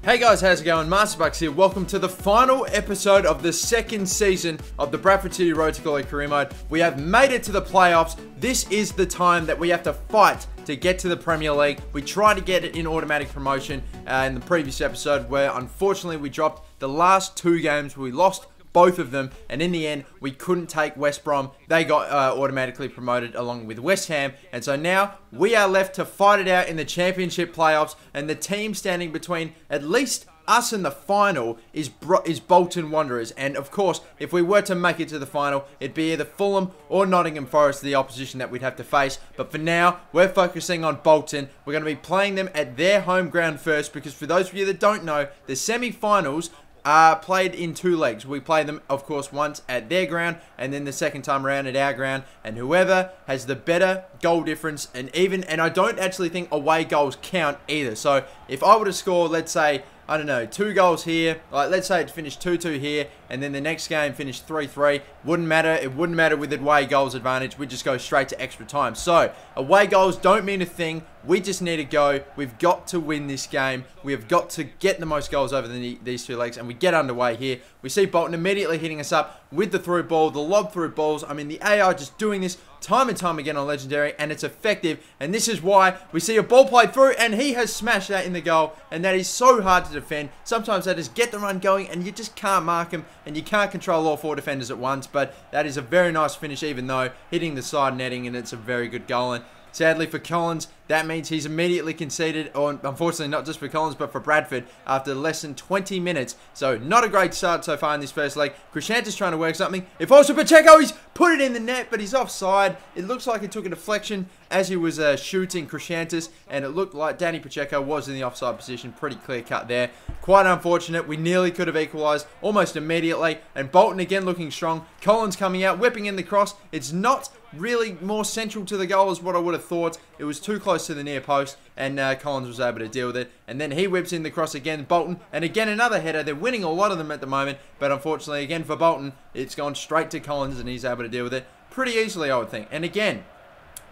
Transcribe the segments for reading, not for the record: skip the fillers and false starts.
Hey guys, how's it going? MasterBucks here. Welcome to the final episode of the second season of the Bradford City Road to Glory career mode. We have made it to the playoffs. This is the time that we have to fight to get to the Premier League. We tried to get it in automatic promotion in the previous episode, where unfortunately we dropped the last two games. We lost both of them, and in the end we couldn't take West Brom. They got automatically promoted along with West Ham, and so now we are left to fight it out in the championship playoffs, and the team standing between at least us and the final is Bolton Wanderers. And of course, if we were to make it to the final, it'd be either Fulham or Nottingham Forest, the opposition that we'd have to face. But for now, we're focusing on Bolton. We're going to be playing them at their home ground first, because for those of you that don't know, the semi-finals are played in two legs. We play them, of course, once at their ground, and then the second time around at our ground. And whoever has the better goal difference, and I don't actually think away goals count either. So if I were to score, let's say, I don't know, 2 goals here, like let's say it finished 2-2 here, and then the next game finished 3-3, wouldn't matter. It wouldn't matter with away goals advantage. We just go straight to extra time. So away goals don't mean a thing. We just need to go. We've got to win this game. We have got to get the most goals over these two legs, and we get underway here. We see Bolton immediately hitting us up with the through ball, the lob through balls. I mean, the AI just doing this time and time again on Legendary, and it's effective. And this is why we see a ball played through, and he has smashed that in the goal, and that is so hard to defend. Sometimes they just get the run going, and you just can't mark him, and you can't control all 4 defenders at once. But that is a very nice finish, even though hitting the side netting, and it's a very good goal. And sadly for Collins, that means he's immediately conceded, or unfortunately not just for Collins, but for Bradford after less than 20 minutes. So not a great start so far in this first leg. Krishanta's trying to work something. If also Pacheco, he's put it in the net, but he's offside. It looks like he took a deflection as he was shooting Krishantas, and it looked like Danny Pacheco was in the offside position. Pretty clear cut there. Quite unfortunate. We nearly could have equalised almost immediately, and Bolton again looking strong. Collins coming out, whipping in the cross. It's not really more central to the goal as what I would have thought. It was too close to the near post, and Collins was able to deal with it. And then he whips in the cross again, Bolton, and again another header. They're winning a lot of them at the moment, but unfortunately again for Bolton, it's gone straight to Collins, and he's able to deal with it pretty easily, I would think. And again,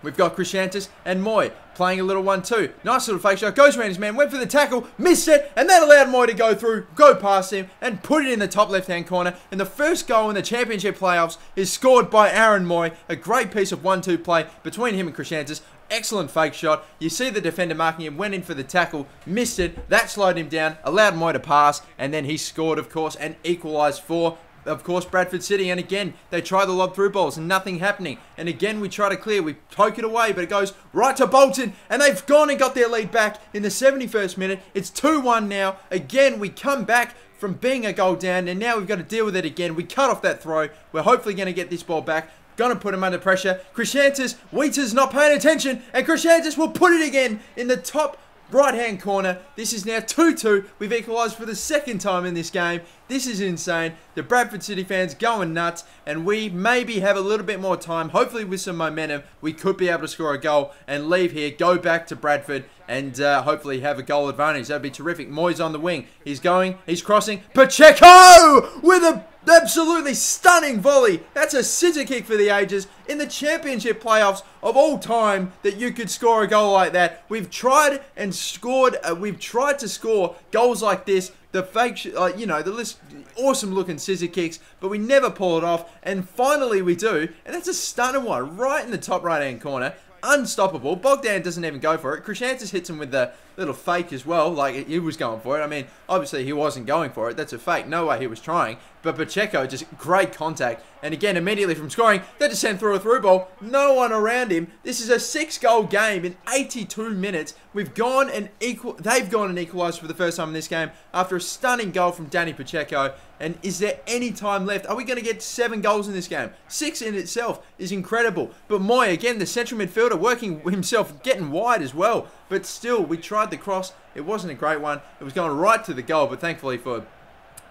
we've got Krishantas and Moy playing a little 1-2. Nice little fake shot. Goes around his man. Went for the tackle. Missed it. And that allowed Moy to go through, go past him, and put it in the top left-hand corner. And the first goal in the championship playoffs is scored by Aaron Moy. A great piece of 1-2 play between him and Krishantas. Excellent fake shot. You see the defender marking him, went in for the tackle, missed it. That slowed him down, allowed Moy to pass, and then he scored, of course, and equalised for, of course, Bradford City. And again, they try the lob through balls and nothing happening. And again, we try to clear. We poke it away, but it goes right to Bolton. And they've gone and got their lead back in the 71st minute. It's 2-1 now. Again, we come back from being a goal down, and now we've got to deal with it again. We cut off that throw. We're hopefully going to get this ball back. Going to put him under pressure. Krishantas, Wheater's not paying attention, and Krishantas will put it again in the top right-hand corner. This is now 2-2. We've equalised for the second time in this game. This is insane. The Bradford City fans going nuts, and we maybe have a little bit more time. Hopefully with some momentum, we could be able to score a goal and leave here, go back to Bradford, and hopefully have a goal advantage. That'd be terrific. Moy's on the wing. He's going. He's crossing. Pacheco with a absolutely stunning volley. That's a scissor kick for the ages in the championship playoffs of all time, that you could score a goal like that. We've tried and scored. We've tried to score goals like this. The fake, you know, the list, awesome looking scissor kicks, but we never pull it off. And finally we do, and that's a stunning one right in the top right hand corner. Unstoppable. Bogdan doesn't even go for it. Krishantas hits him with the little fake as well, like he was going for it. I mean, obviously he wasn't going for it. That's a fake. No way he was trying. But Pacheco, just great contact. And again, immediately from scoring, they just send through a through ball. No one around him. This is a 6-goal game in 82 minutes. They've gone and equalised for the first time in this game after a stunning goal from Danny Pacheco. And is there any time left? Are we going to get 7 goals in this game? 6 in itself is incredible. But Moy, again, the central midfielder, working himself, getting wide as well. But still, we tried the cross. It wasn't a great one. It was going right to the goal, but thankfully for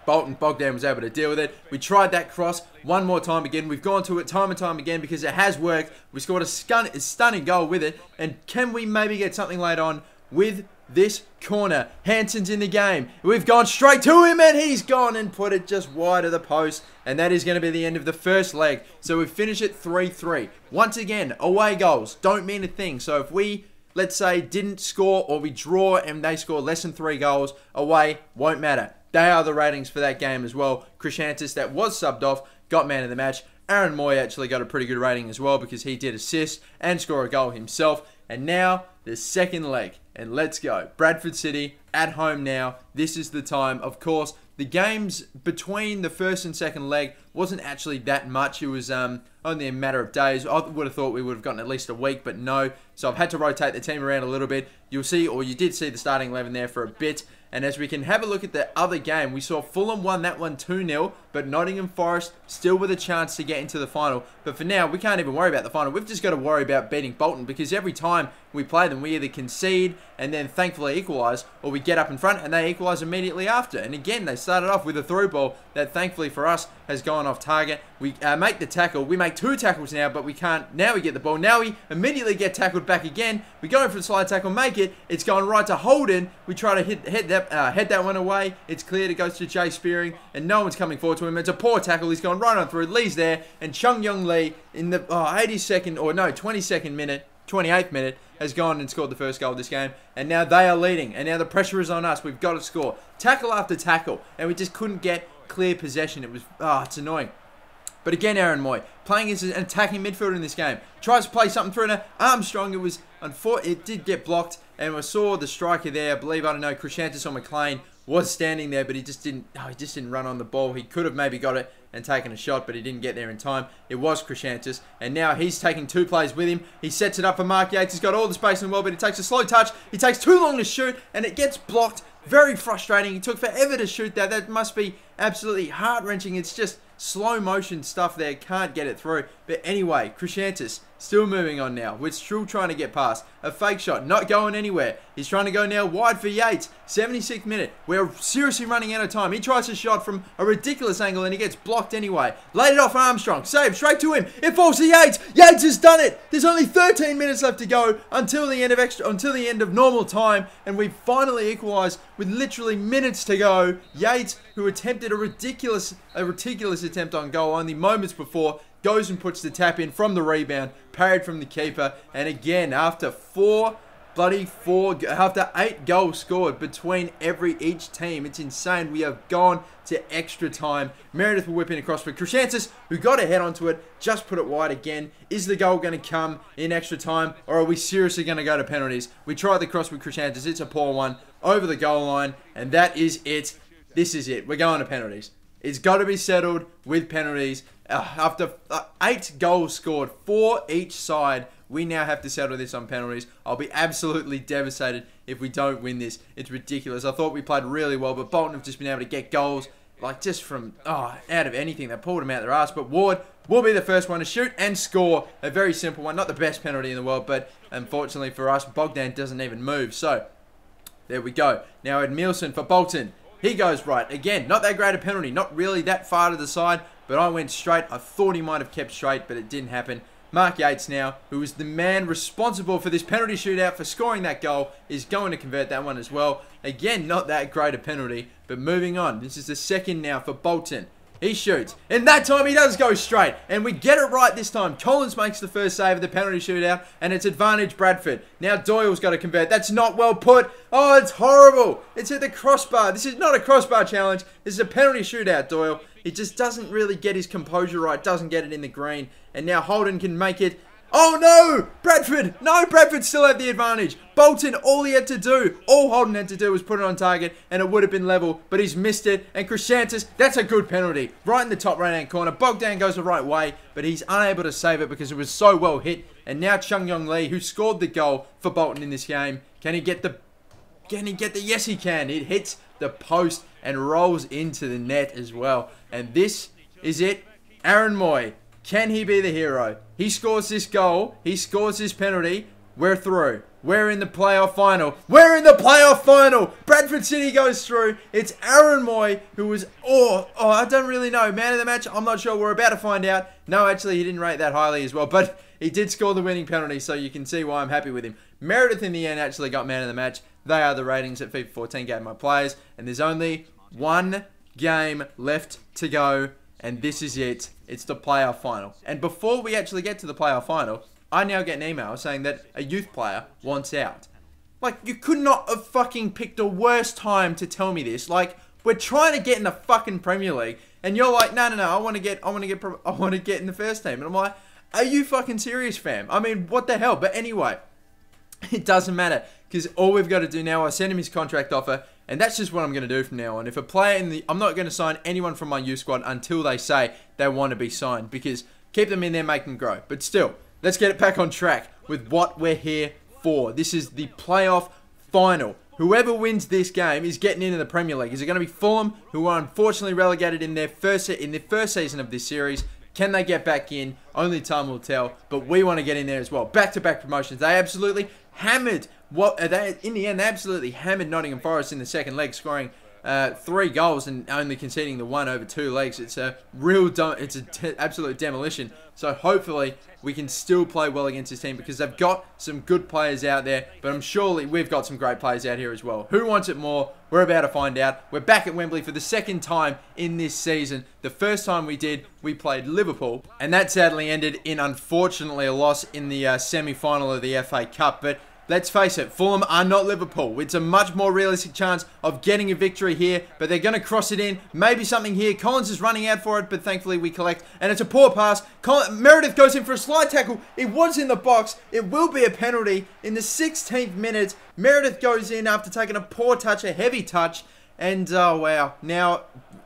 Bolton, Bogdan was able to deal with it. We tried that cross one more time again. We've gone to it time and time again because it has worked. We scored a stunning goal with it. And can we maybe get something later on with this corner? Hansen's in the game. We've gone straight to him, and he's gone and put it just wide of the post. And that is going to be the end of the first leg. So we finish it 3-3. Once again, away goals don't mean a thing. So if we let's say, didn't score or we draw and they score less than 3 goals away, won't matter. They are the ratings for that game as well. Krishantis, that was subbed off, got man of the match. Aaron Moy actually got a pretty good rating as well because he did assist and score a goal himself. And now, the second leg. And let's go. Bradford City at home now. This is the time. Of course, the games between the first and second leg wasn't actually that much. It was only a matter of days. I would have thought we would have gotten at least a week, but no. So I've had to rotate the team around a little bit. You'll see, or you did see the starting 11 there for a bit. And as we can have a look at the other game, we saw Fulham won that one 2-0, but Nottingham Forest still with a chance to get into the final. But for now, we can't even worry about the final. We've just got to worry about beating Bolton, because every time we play them, we either concede and then thankfully equalise, or we get up in front and they equalise immediately after. And again, they started off with a through ball that thankfully for us has gone off target. We make the tackle. We make 2 tackles now, but we can't. Now we get the ball. Now we immediately get tackled back again. We go in for a slide tackle, make it. It's going right to Holden. We try to head that one away. It's cleared. It goes to Jay Spearing, and no one's coming forward to him. It's a poor tackle. He's gone right on through. Lee's there, and Chung Young Lee in the 82nd, or no, 22nd minute, 28th minute, has gone and scored the first goal of this game. And now they are leading, and now the pressure is on us. We've got to score. Tackle after tackle, and we just couldn't get clear possession. It was, it's annoying. But again, Aaron Moy, playing as an attacking midfielder in this game, tries to play something through to Armstrong. It was, it did get blocked, and we saw the striker there. I believe, Krishantis or McLean was standing there, but he just didn't run on the ball. He could have maybe got it and taken a shot, but he didn't get there in time. It was Krishantis, and now he's taking 2 players with him. He sets it up for Mark Yates. He's got all the space in the world, but he takes a slow touch. He takes too long to shoot, and it gets blocked. Very frustrating. He took forever to shoot that. That must be absolutely heart-wrenching. It's just slow motion stuff there. Can't get it through. But anyway, Krishantis still moving on now. We're still trying to get past. A fake shot, not going anywhere. He's trying to go now wide for Yates. 76th minute. We're seriously running out of time. He tries a shot from a ridiculous angle and he gets blocked anyway. Laid it off Armstrong. Save straight to him. It falls to Yates. Yates has done it. There's only 13 minutes left to go until the end of normal time, and we finally equalised with literally minutes to go. Yates, who attempted a ridiculous attempt on goal only moments before, goes and puts the tap in from the rebound, parried from the keeper, and again, after 8 goals scored between each team, it's insane. We have gone to extra time. Meredith will whip in across for Krishantis, who got a head onto it, just put it wide again. Is the goal going to come in extra time, or are we seriously going to go to penalties? We tried the cross with Krishantis. It's a poor one over the goal line, and that is it. This is it. We're going to penalties. It's got to be settled with penalties. After 8 goals scored, 4 each side, we now have to settle this on penalties. I'll be absolutely devastated if we don't win this. It's ridiculous. I thought we played really well, but Bolton have just been able to get goals, like just from, out of anything. They pulled them out their ass. But Ward will be the first one to shoot and score. A very simple one. Not the best penalty in the world, but unfortunately for us, Bogdan doesn't even move. So, there we go. Now Edmilson for Bolton. He goes right. Again, not that great a penalty. Not really that far to the side, but I went straight. I thought he might have kept straight, but it didn't happen. Mark Yates now, who is the man responsible for this penalty shootout for scoring that goal, is going to convert that one as well. Again, not that great a penalty, but moving on. This is the second now for Bolton. He shoots, and that time he does go straight, and we get it right this time. Collins makes the first save of the penalty shootout, and it's advantage Bradford. Now Doyle's got to convert. That's not well put. Oh, it's horrible. It's at the crossbar. This is not a crossbar challenge. This is a penalty shootout, Doyle. He just doesn't really get his composure right, doesn't get it in the green, and now Holden can make it. Oh no! Bradford! No, Bradford still had the advantage. Bolton, all Holden had to do was put it on target and it would have been level, but he's missed it. And Krishantis, that's a good penalty. Right in the top right-hand corner. Bogdan goes the right way, but he's unable to save it because it was so well hit. And now Chung Yong Lee, who scored the goal for Bolton in this game, can he get the... Yes, he can. It hits the post and rolls into the net as well. And this is it. Aaron Moy. Can he be the hero? He scores this goal. He scores this penalty. We're through. We're in the playoff final. We're in the playoff final. Bradford City goes through. It's Aaron Moy who was, I don't really know. Man of the match? I'm not sure. We're about to find out. No, actually, he didn't rate that highly as well. But he did score the winning penalty, so you can see why I'm happy with him. Meredith in the end actually got man of the match. They are the ratings at FIFA 14 Game My Players. And there's only one game left to go. And this is it. It's the playoff final. And before we actually get to the playoff final, I now get an email saying that a youth player wants out. Like, you could not have fucking picked a worse time to tell me this. Like, we're trying to get in the fucking Premier League, and you're like, no, I want to get in the first team. And I'm like, are you fucking serious, fam? I mean, what the hell? But anyway, it doesn't matter, because all we've got to do now, I send him his contract offer, and that's just what I'm going to do from now on. If a player I'm not going to sign anyone from my youth squad until they say they want to be signed, because keep them in there, make them grow. But still, let's get it back on track with what we're here for. This is the playoff final. Whoever wins this game is getting into the Premier League. Is it going to be Fulham, who are unfortunately relegated in their first season of this series? Can they get back in? Only time will tell. But we want to get in there as well. Back-to-back promotions. They absolutely hammered. In the end, they absolutely hammered Nottingham Forest in the second leg, scoring 3 goals and only conceding the 1 over 2 legs. It's a absolute demolition. So hopefully we can still play well against this team, because they've got some good players out there, but I'm surely we've got some great players out here as well. Who wants it more? We're about to find out. We're back at Wembley for the second time in this season. The first time we played Liverpool, and that sadly ended in, unfortunately, a loss in the semi-final of the FA Cup. But let's face it, Fulham are not Liverpool. It's a much more realistic chance of getting a victory here, but they're going to cross it in. Maybe something here. Collins is running out for it, but thankfully we collect, and it's a poor pass. Meredith goes in for a slide tackle. It was in the box. It will be a penalty in the 16th minute. Meredith goes in after taking a poor touch, a heavy touch, and oh wow, now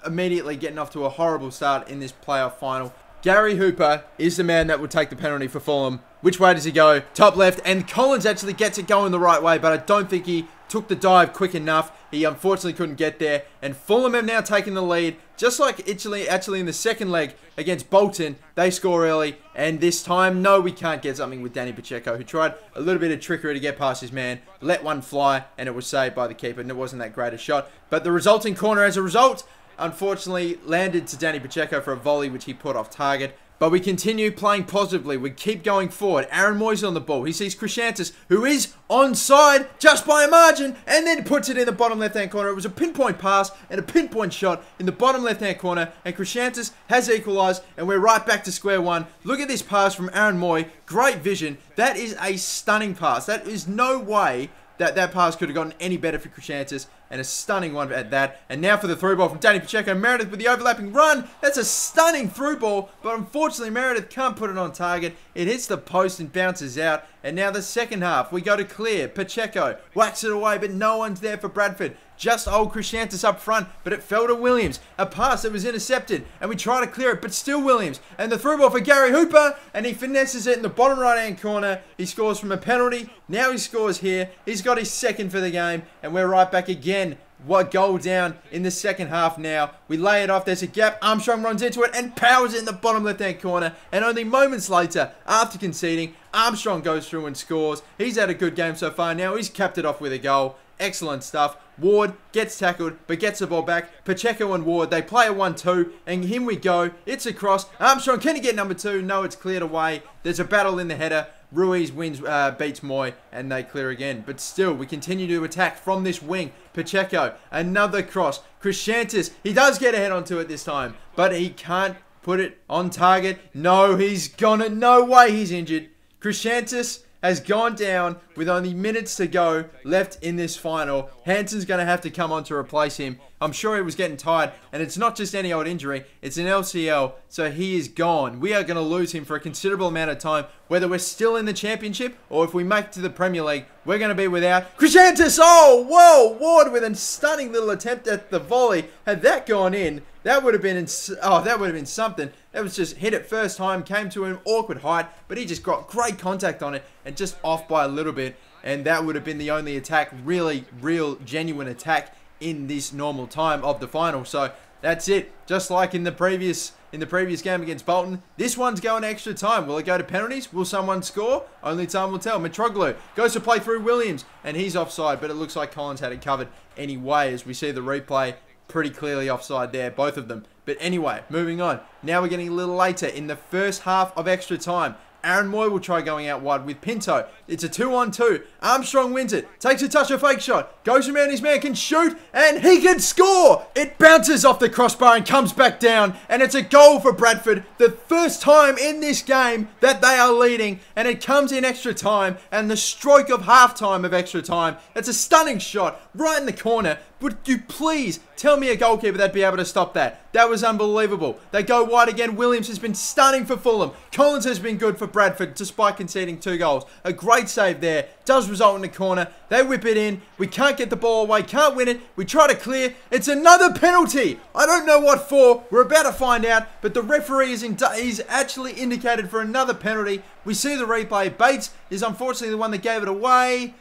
immediately getting off to a horrible start in this playoff final. Gary Hooper is the man that will take the penalty for Fulham. Which way does he go? Top left, and Collins actually gets it going the right way, but I don't think he took the dive quick enough. He unfortunately couldn't get there, and Fulham have now taken the lead. Just like actually in the second leg against Bolton, they score early, and this time, no, we can't get something with Danny Pacheco, who tried a little bit of trickery to get past his man, let one fly, and it was saved by the keeper, and it wasn't that great a shot. But the resulting corner, as a result, unfortunately landed to Danny Pacheco for a volley, which he put off target. But we continue playing positively. We keep going forward. Aaron Moyes on the ball. He sees Krishantis, who is onside just by a margin, and then puts it in the bottom left-hand corner. It was a pinpoint pass and a pinpoint shot in the bottom left-hand corner, and Krishantis has equalised, and we're right back to square one. Look at this pass from Aaron Moy. Great vision. That is a stunning pass. That is no way that pass could have gotten any better for Krishantis, and a stunning one at that. And now for the through ball from Danny Pacheco. Meredith with the overlapping run. That's a stunning through ball, but unfortunately Meredith can't put it on target. It hits the post and bounces out. And now the second half, we go to clear. Pacheco whacks it away, but no one's there for Bradford. Just old Krishantis up front, but it fell to Williams. A pass that was intercepted, and we try to clear it, but still Williams. And the through ball for Gary Hooper, and he finesses it in the bottom right-hand corner. He scores from a penalty. Now he scores here. He's got his second for the game, and we're right back again. What goal down in the second half now. We lay it off. There's a gap. Armstrong runs into it and powers it in the bottom left-hand corner. And only moments later, after conceding, Armstrong goes through and scores. He's had a good game so far now. He's capped it off with a goal. Excellent stuff. Ward gets tackled, but gets the ball back. Pacheco and Ward, they play a 1-2, and here we go. It's a cross. Armstrong, can he get number 2? No, it's cleared away. There's a battle in the header. Ruiz beats Moy, and they clear again. But still, we continue to attack from this wing. Pacheco, another cross. Krishantis, he does get a head onto it this time, but he can't put it on target. No, he's gonna. No way he's injured. Krishantis has gone down with only minutes to go left in this final. Hansen's going to have to come on to replace him. I'm sure he was getting tired, and it's not just any old injury, it's an LCL, so he is gone. We are going to lose him for a considerable amount of time, whether we're still in the Championship or if we make it to the Premier League. We're going to be without Krishantis. Oh, whoa, Ward with a stunning little attempt at the volley. Had that gone in, that would have been something. That was just hit it first time, came to an awkward height, but he just got great contact on it and just off by a little bit, and that would have been the only attack, really, real, genuine attack in this normal time of the final. So that's it. Just like in the previous game against Bolton, this one's going extra time. Will it go to penalties? Will someone score? Only time will tell. Mitroglou goes to play through Williams, and he's offside, but it looks like Collins had it covered anyway, as we see the replay. Pretty clearly offside there, both of them. But anyway, moving on. Now we're getting a little later in the first half of extra time. Aaron Moy will try going out wide with Pinto. It's a 2-on-2. Armstrong wins it. Takes a touch, a fake shot. Goes around his man, can shoot, and he can score! It bounces off the crossbar and comes back down, and it's a goal for Bradford. The first time in this game that they are leading, and it comes in extra time, and the stroke of halftime of extra time. It's a stunning shot right in the corner. Would you please tell me a goalkeeper that'd be able to stop that? That was unbelievable. They go wide again. Williams has been stunning for Fulham. Collins has been good for Bradford despite conceding 2 goals. A great save there. Does result in the corner. They whip it in. We can't get the ball away. Can't win it. We try to clear. It's another penalty. I don't know what for. We're about to find out. But the referee is actually indicated for another penalty. We see the replay. Bates is unfortunately the one that gave it away.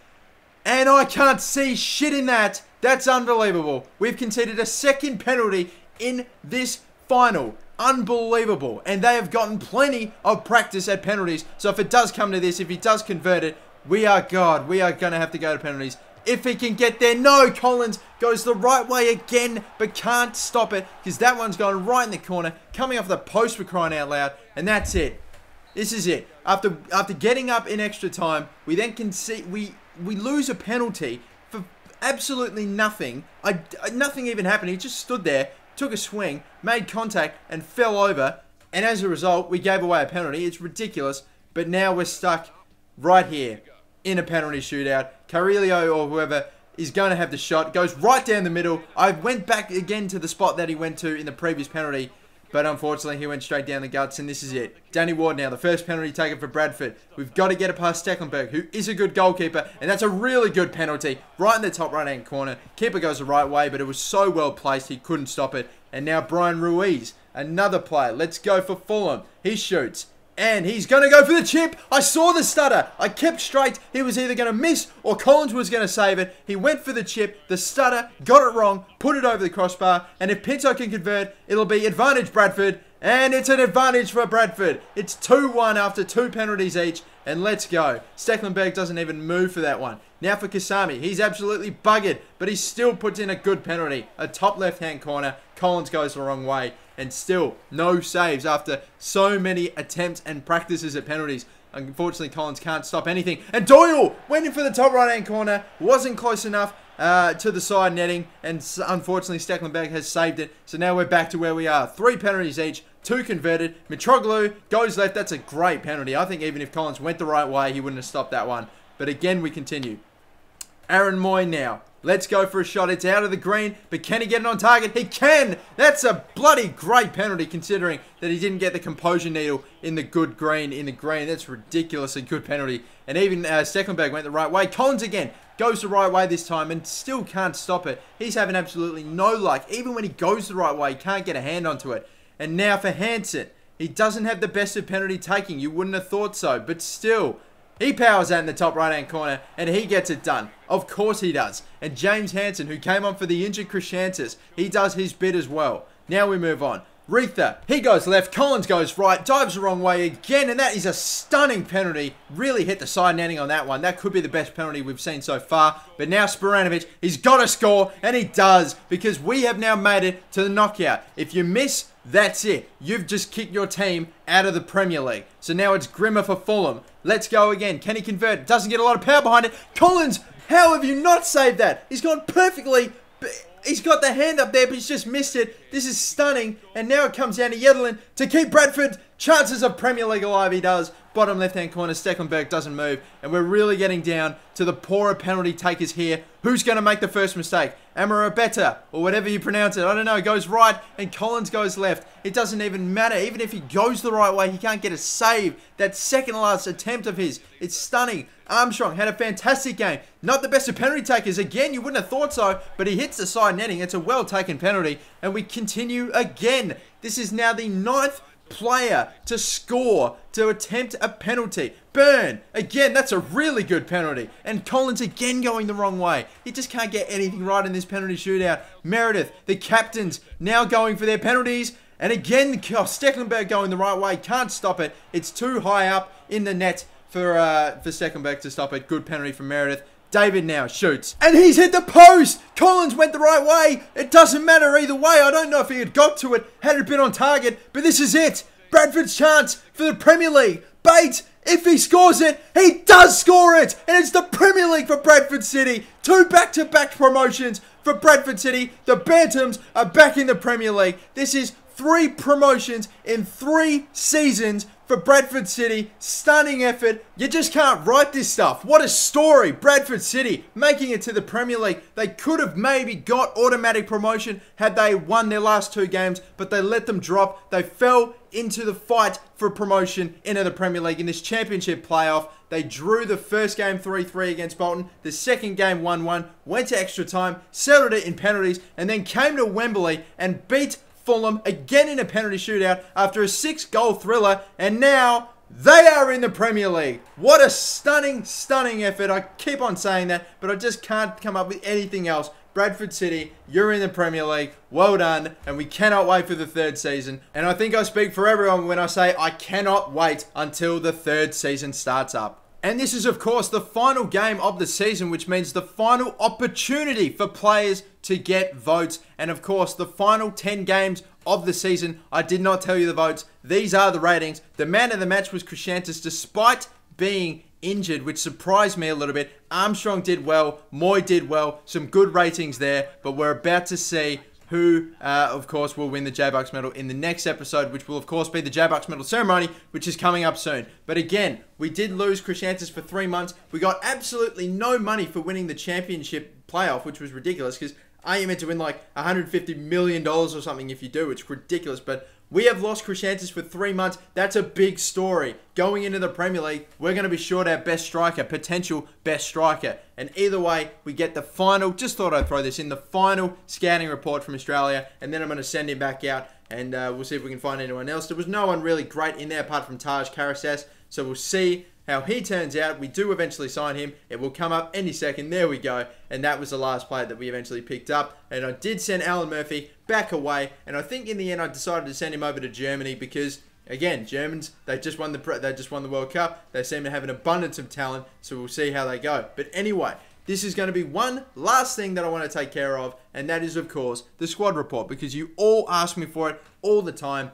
And I can't see shit in that. That's unbelievable. We've conceded a second penalty in this final. Unbelievable. And they have gotten plenty of practice at penalties. So if it does come to this, if he does convert it, we are going to have to go to penalties. If he can get there. No, Collins goes the right way again, but can't stop it because that one's going right in the corner, coming off the post for crying out loud. And that's it. This is it. After getting up in extra time, we then concede. We lose a penalty for absolutely nothing. Nothing even happened. He just stood there, took a swing, made contact, and fell over. And as a result, we gave away a penalty. It's ridiculous. But now we're stuck right here in a penalty shootout. Carrillo or whoever is going to have the shot. Goes right down the middle. I went back again to the spot that he went to in the previous penalty. But unfortunately, he went straight down the guts, and this is it. Danny Ward now, the first penalty taken for Bradford. We've got to get it past Stecklenburg, who is a good goalkeeper, and that's a really good penalty. Right in the top right-hand corner. Keeper goes the right way, but it was so well placed, he couldn't stop it. And now Brian Ruiz, another player. Let's go for Fulham. He shoots. And he's going to go for the chip. I saw the stutter. I kept straight. He was either going to miss or Collins was going to save it. He went for the chip. The stutter. Got it wrong. Put it over the crossbar. And if Pinto can convert, it'll be advantage Bradford. And it's an advantage for Bradford. It's 2-1 after 2 penalties each. And let's go. Stecklenburg doesn't even move for that one. Now for Kasami. He's absolutely buggered. But he still puts in a good penalty. A top left-hand corner. Collins goes the wrong way. And still, no saves after so many attempts and practices at penalties. Unfortunately, Collins can't stop anything. And Doyle went in for the top right-hand corner. Wasn't close enough to the side netting. And unfortunately, Stecklenburg has saved it. So now we're back to where we are. 3 penalties each. 2 converted. Mitroglou goes left. That's a great penalty. I think even if Collins went the right way, he wouldn't have stopped that one. But again, we continue. Aaron Moy now. Let's go for a shot. It's out of the green, but can he get it on target? He can! That's a bloody great penalty considering that he didn't get the composure needle in the good green. That's ridiculously good penalty. And even Stecklenburg went the right way. Collins again goes the right way this time and still can't stop it. He's having absolutely no luck. Even when he goes the right way, he can't get a hand onto it. And now for Hansen. He doesn't have the best of penalty taking. You wouldn't have thought so, but still. He powers that in the top right-hand corner, and he gets it done. Of course he does. And James Hansen, who came on for the injured Krishantis, he does his bit as well. Now we move on. Reether, he goes left, Collins goes right, dives the wrong way again, and that is a stunning penalty. Really hit the side netting on that one. That could be the best penalty we've seen so far. But now Sporanovic, he's got to score, and he does, because we have now made it to the knockout. If you miss, that's it. You've just kicked your team out of the Premier League. So now it's Grimmer for Fulham. Let's go again. Can he convert? Doesn't get a lot of power behind it. Collins, how have you not saved that? He's gone perfectly. He's got the hand up there, but he's just missed it. This is stunning. And now it comes down to Yedlin to keep Bradford's chances of Premier League alive. He does. Bottom left-hand corner, Stecklenburg doesn't move. And we're really getting down to the poorer penalty takers here. Who's going to make the first mistake? Amarabeta, or whatever you pronounce it. I don't know. Goes right, and Collins goes left. It doesn't even matter. Even if he goes the right way, he can't get a save. That second-last attempt of his, it's stunning. Armstrong had a fantastic game. Not the best of penalty takers. Again, you wouldn't have thought so, but he hits the side netting. It's a well-taken penalty, and we continue again. This is now the 9th player to score to attempt a penalty. Burn again, that's a really good penalty. And Collins again going the wrong way. He just can't get anything right in this penalty shootout. Meredith, the captains, now going for their penalties. And again, Stecklenburg going the right way. Can't stop it. It's too high up in the net for Stecklenburg to stop it. Good penalty from Meredith. David now shoots. And he's hit the post! Collins went the right way. It doesn't matter either way. I don't know if he had got to it, had it been on target, but this is it. Bradford's chance for the Premier League. Bates If he scores it, he does score it! And it's the Premier League for Bradford City. 2 back-to-back promotions for Bradford City. The Bantams are back in the Premier League. This is 3 promotions in 3 seasons for Bradford City. Stunning effort. You just can't write this stuff. What a story. Bradford City making it to the Premier League. They could have maybe got automatic promotion had they won their last 2 games, but they let them drop. They fell into the fight for promotion into the Premier League in this championship playoff. They drew the first game 3-3 against Bolton. The second game 1-1. Went to extra time, settled it in penalties, and then came to Wembley and beat Fulham again in a penalty shootout after a 6-goal thriller, and now they are in the Premier League. What a stunning, stunning effort. I keep on saying that, but I just can't come up with anything else. Bradford City, you're in the Premier League. Well done, and we cannot wait for the 3rd season. And I think I speak for everyone when I say I cannot wait until the 3rd season starts up. And this is, of course, the final game of the season, which means the final opportunity for players to get votes. And, of course, the final 10 games of the season. I did not tell you the votes. These are the ratings. The man of the match was Crescentus, despite being injured, which surprised me a little bit. Armstrong did well. Moy did well. Some good ratings there. But we're about to see who, of course, will win the J-Bucks medal in the next episode, which will, of course, be the J-Bucks medal ceremony, which is coming up soon. But again, we did lose Crescentus for 3 months. We got absolutely no money for winning the championship playoff, which was ridiculous, because aren't you meant to win like $150 million or something if you do? It's ridiculous, but we have lost Crescentus for 3 months. That's a big story. Going into the Premier League, we're going to be short our best striker, potential best striker. And either way, we get the final, just thought I'd throw this in, the final scouting report from Australia. And then I'm going to send him back out and we'll see if we can find anyone else. There was no one really great in there apart from Taj Karasas. So we'll see how he turns out. We do eventually sign him. It will come up any second. There we go. And that was the last player that we eventually picked up. And I did send Alan Murphy back away. And I think in the end I decided to send him over to Germany because, again, Germans, they just won the World Cup. They seem to have an abundance of talent. So we'll see how they go. But anyway, this is going to be one last thing that I want to take care of. And that is, of course, the squad report. Because you all ask me for it all the time.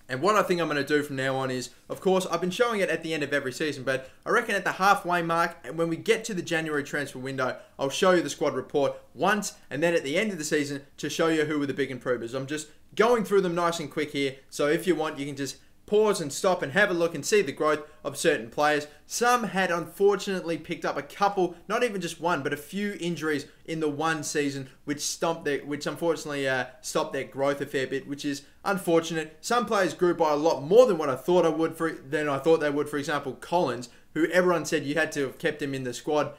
And what I think I'm going to do from now on is, of course, I've been showing it at the end of every season, but I reckon at the halfway mark, and when we get to the January transfer window, I'll show you the squad report once, and then at the end of the season, to show you who were the big improvers. I'm just going through them nice and quick here, so if you want, you can just pause and stop and have a look and see the growth of certain players. Some had unfortunately picked up a couple, not even just one, but a few injuries in the one season, which unfortunately stopped their growth a fair bit, which is unfortunate. Some players grew by a lot more than what I thought they would. For example, Collins, who everyone said you had to have kept him in the squad,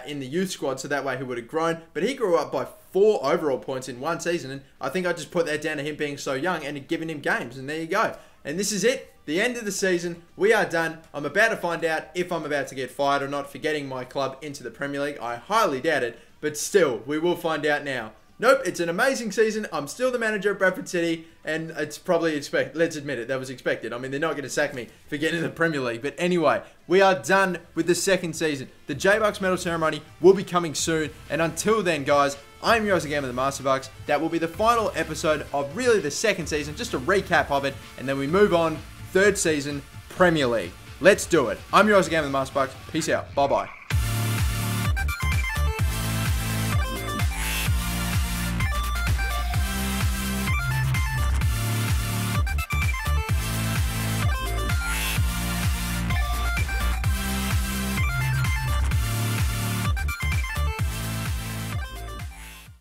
in the youth squad, so that way he would have grown. But he grew up by 4 overall points in one season, and I think I just put that down to him being so young and giving him games, and there you go. And this is it. The end of the season. We are done. I'm about to find out if I'm about to get fired or not for getting my club into the Premier League. I highly doubt it, but still, we will find out now. Nope, it's an amazing season. I'm still the manager of Bradford City, and it's probably expected. Let's admit it, that was expected. I mean, they're not going to sack me for getting in the Premier League. But anyway, we are done with the second season. The J-Bucks medal ceremony will be coming soon. And until then, guys, I'm your game of the MasterBucks. That will be the final episode of really the second season, just a recap of it. And then we move on, third season, Premier League. Let's do it. I'm your game of the MasterBucks. Peace out. Bye-bye.